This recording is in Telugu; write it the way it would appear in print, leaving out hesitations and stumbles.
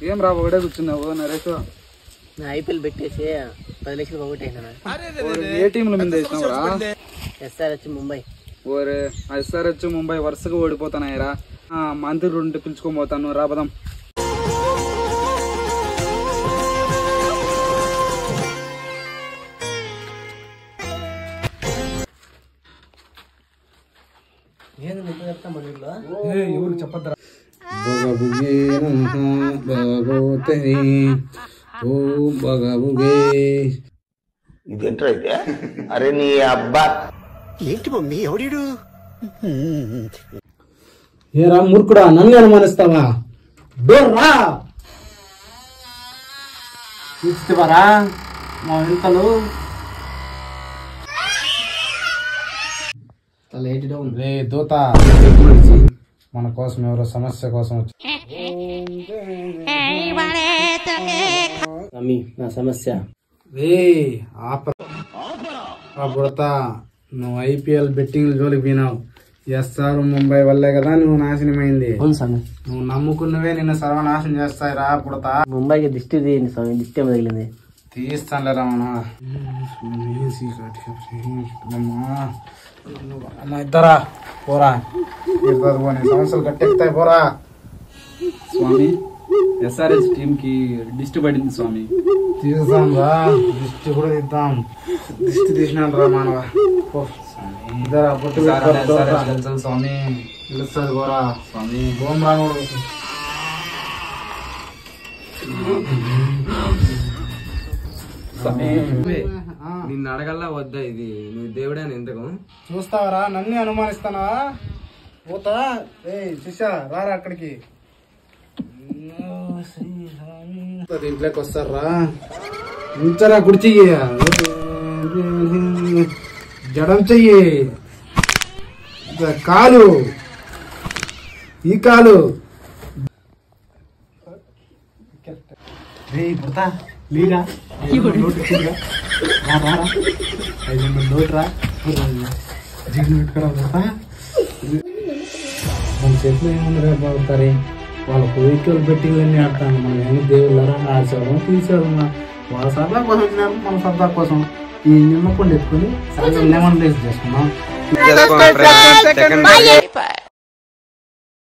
ఏం రా ఒకటే కూర్చున్నావు నరేష్? ఐపీఎల్ పెట్టేసి 10 లక్షలు పోగొట్టేనా? ఏ టీంల మీద వేసినావురా? SRH ముంబై. ఓరే SRH ముంబై వరుసగా ఓడిపోతానాయిరా. మంత్రి 2 పిలుచుకొని పోతాను రా పదం. ఎవరు చెప్పద్దా? ఇదేంట్రా అయితే? అరే నీ అబ్బా ఏంటి మమ్మీ ఎవడీడు? ఏరా మూర్ఖుడా, నన్ను అనుమానిస్తావా? డోర్రా చూస్తావరా మా వెనుకలు రే దూత. మన కోసం ఎవరో సమస్య కోసం వచ్చి నా సమస్య బుడతా. నువ్వు ఐపీఎల్ బెట్టింగ్ జోలికి పోయినావు. SR ముంబై వల్లే కదా నువ్వు నాశనమైంది. నువ్వు నమ్ముకున్నవే నిన్ను సర్వనాశనం చేస్తాయి రా పుడతా. ముంబైకి దిష్టి తీయండి స్వామి, దిష్టి ఏమో తగిలింది. తీస్తానులే రామనా. ఇద్దరా పోరా, సమస్యలు గట్టెక్కుతాయి పోరా. స్వామి SRH టీం కి దిష్టి పడింది స్వామి. తీస్తాం రా, దిష్టి కూడా తీద్దాం. దిష్టి తీసినాను రా మానవ. ఇద్దరా పొట్టు స్వామి పిలుస్తుంది పోరా స్వామి. గోమరానుడు నిన్ను అడగల్లా వద్దా? ఇది నువ్వు దేవుడే ఇంతకు చూస్తావరా? నన్ను అనుమానిస్తానా? పోతా శిష్య రారా అక్కడికి. ఇంట్లోకి వస్తారా? ఉంచరా కుడి చెయ్యి, జడం చెయ్యి, కాలు, ఈ కాలు. పుడతా లీరా నోటు నోటురా జీవితం పెట్టుకురా పుడతా. మన చేతిలో ఏమన్నా బాగుతారే? వాళ్ళ కోరికలు బెట్టింగ్ అన్నీ ఆడతాను. మనం ఏమి దేవుళ్ళరా ఆడేసేవాళ్ళం తీసేవాళ్ళం. వాళ్ళ సరదా కోసం వచ్చినారు, మన సరదా కోసం ఈ నిమ్మకుండా ఎత్తుకుని లెమన్ రైస్ చేసుకున్నాం.